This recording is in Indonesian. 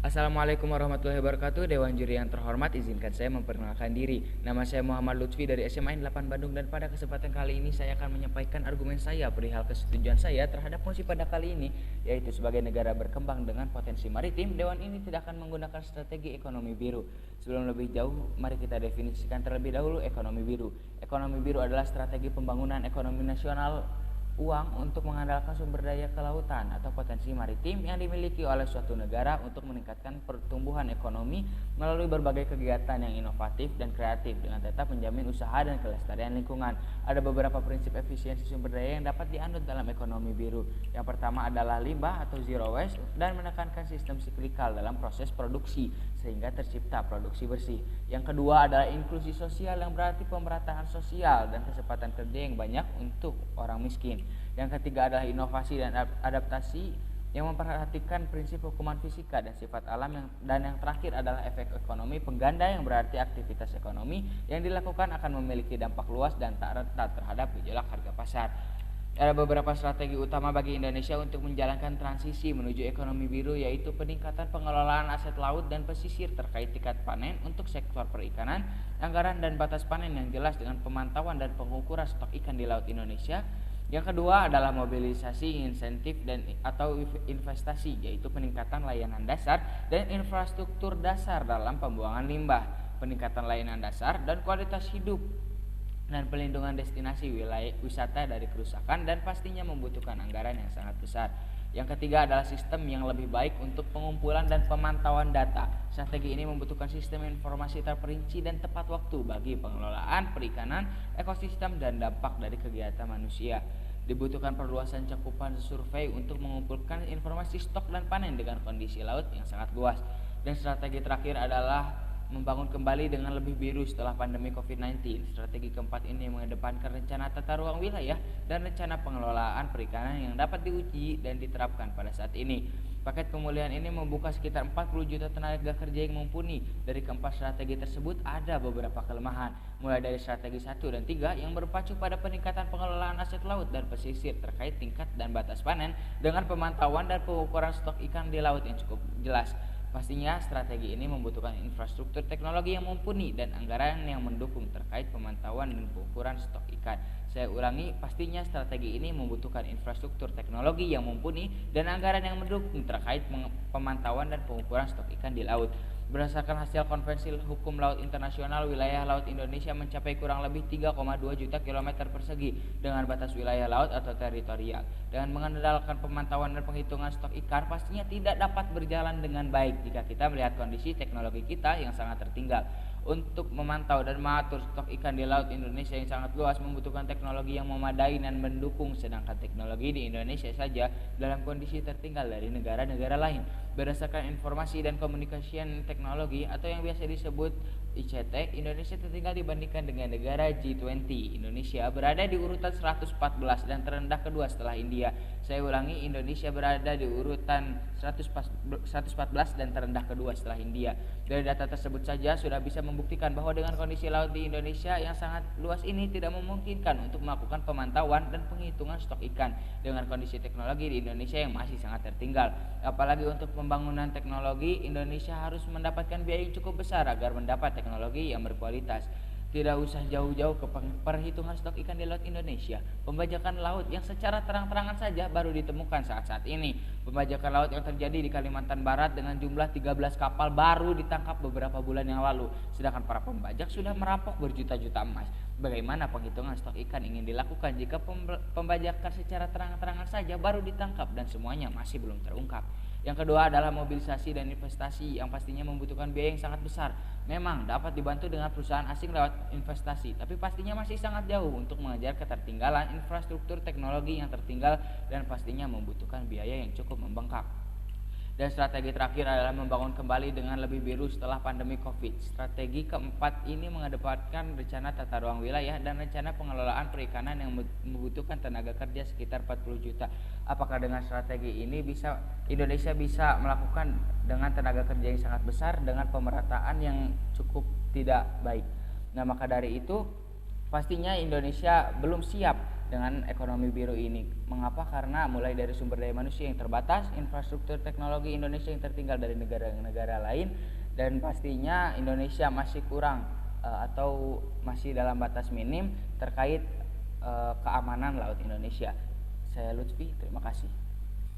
Assalamualaikum warahmatullahi wabarakatuh. Dewan juri yang terhormat, izinkan saya memperkenalkan diri. Nama saya Muhammad Lutfi dari SMA 8 Bandung, dan pada kesempatan kali ini saya akan menyampaikan argumen saya perihal kesetujuan saya terhadap fungsi pada kali ini, yaitu sebagai negara berkembang dengan potensi maritim, Dewan ini tidak akan menggunakan strategi ekonomi biru. Sebelum lebih jauh, mari kita definisikan terlebih dahulu ekonomi biru. Ekonomi biru adalah strategi pembangunan ekonomi nasional uang untuk mengandalkan sumber daya kelautan atau potensi maritim yang dimiliki oleh suatu negara untuk meningkatkan pertumbuhan ekonomi melalui berbagai kegiatan yang inovatif dan kreatif dengan tetap menjamin usaha dan kelestarian lingkungan. Ada beberapa prinsip efisiensi sumber daya yang dapat dianut dalam ekonomi biru. Yang pertama adalah limbah atau zero waste dan menekankan sistem siklikal dalam proses produksi sehingga tercipta produksi bersih. Yang kedua adalah inklusi sosial yang berarti pemerataan sosial dan kesempatan kerja yang banyak untuk orang miskin. Yang ketiga adalah inovasi dan adaptasi yang memperhatikan prinsip hukuman fisika dan sifat alam dan yang terakhir adalah efek ekonomi pengganda yang berarti aktivitas ekonomi yang dilakukan akan memiliki dampak luas dan tak rentan terhadap gejolak harga pasar. Ada beberapa strategi utama bagi Indonesia untuk menjalankan transisi menuju ekonomi biru, yaitu peningkatan pengelolaan aset laut dan pesisir terkait tingkat panen untuk sektor perikanan, anggaran dan batas panen yang jelas dengan pemantauan dan pengukuran stok ikan di laut Indonesia. Yang kedua adalah mobilisasi insentif dan atau investasi, yaitu peningkatan layanan dasar dan infrastruktur dasar dalam pembuangan limbah, peningkatan layanan dasar dan kualitas hidup, dan pelindungan destinasi wilayah wisata dari kerusakan dan pastinya membutuhkan anggaran yang sangat besar. Yang ketiga adalah sistem yang lebih baik untuk pengumpulan dan pemantauan data. Strategi ini membutuhkan sistem informasi terperinci dan tepat waktu bagi pengelolaan perikanan, ekosistem dan dampak dari kegiatan manusia. Dibutuhkan perluasan cakupan survei untuk mengumpulkan informasi stok dan panen dengan kondisi laut yang sangat luas. Dan strategi terakhir adalah membangun kembali dengan lebih biru setelah pandemi COVID-19. Strategi keempat ini mengedepankan rencana tata ruang wilayah dan rencana pengelolaan perikanan yang dapat diuji dan diterapkan pada saat ini. Paket pemulihan ini membuka sekitar 40 juta tenaga kerja yang mumpuni. Dari keempat strategi tersebut ada beberapa kelemahan, mulai dari strategi 1 dan 3 yang berpacu pada peningkatan pengelolaan aset laut dan pesisir terkait tingkat dan batas panen dengan pemantauan dan pengukuran stok ikan di laut yang cukup jelas. Pastinya strategi ini membutuhkan infrastruktur teknologi yang mumpuni dan anggaran yang mendukung terkait pemantauan dan pengukuran stok ikan. Saya ulangi, pastinya strategi ini membutuhkan infrastruktur teknologi yang mumpuni dan anggaran yang mendukung terkait pemantauan dan pengukuran stok ikan di laut. Berdasarkan hasil Konvensi Hukum Laut Internasional, wilayah laut Indonesia mencapai kurang lebih 3,2 juta kilometer persegi dengan batas wilayah laut atau teritorial. Dengan mengandalkan pemantauan dan penghitungan stok ikan, pastinya tidak dapat berjalan dengan baik jika kita melihat kondisi teknologi kita yang sangat tertinggal. Untuk memantau dan mengatur stok ikan di laut Indonesia yang sangat luas membutuhkan teknologi yang memadai dan mendukung, sedangkan teknologi di Indonesia saja dalam kondisi tertinggal dari negara-negara lain. Berdasarkan informasi dan komunikasi teknologi atau yang biasa disebut ICT, Indonesia tertinggal dibandingkan dengan negara G20. Indonesia berada di urutan 114 dan terendah kedua setelah India. Saya ulangi, Indonesia berada di urutan 114 dan terendah kedua setelah India. Dari data tersebut saja sudah bisa membuktikan bahwa dengan kondisi laut di Indonesia yang sangat luas ini tidak memungkinkan untuk melakukan pemantauan dan penghitungan stok ikan dengan kondisi teknologi di Indonesia yang masih sangat tertinggal. Apalagi untuk pembangunan teknologi, Indonesia harus mendapatkan biaya yang cukup besar agar mendapat teknologi yang berkualitas. Tidak usah jauh-jauh ke perhitungan stok ikan di laut Indonesia. Pembajakan laut yang secara terang-terangan saja baru ditemukan saat-saat ini. Pembajakan laut yang terjadi di Kalimantan Barat dengan jumlah 13 kapal baru ditangkap beberapa bulan yang lalu. Sedangkan para pembajak sudah merampok berjuta-juta emas. Bagaimana penghitungan stok ikan ingin dilakukan jika pembajakan secara terang-terangan saja baru ditangkap dan semuanya masih belum terungkap? Yang kedua adalah mobilisasi dan investasi yang pastinya membutuhkan biaya yang sangat besar. Memang dapat dibantu dengan perusahaan asing lewat investasi, tapi pastinya masih sangat jauh untuk mengejar ketertinggalan infrastruktur teknologi yang tertinggal dan pastinya membutuhkan biaya yang cukup membengkak. Dan strategi terakhir adalah membangun kembali dengan lebih biru setelah pandemi Covid. Strategi keempat ini mengedepankan rencana tata ruang wilayah dan rencana pengelolaan perikanan yang membutuhkan tenaga kerja sekitar 40 juta. Apakah dengan strategi ini Indonesia bisa melakukan dengan tenaga kerja yang sangat besar dengan pemerataan yang cukup tidak baik? Nah, maka dari itu pastinya Indonesia belum siap dengan ekonomi biru ini. Mengapa? Karena mulai dari sumber daya manusia yang terbatas, infrastruktur teknologi Indonesia yang tertinggal dari negara-negara lain, dan pastinya Indonesia masih kurang atau masih dalam batas minim terkait keamanan laut Indonesia. Saya Lutfi, terima kasih.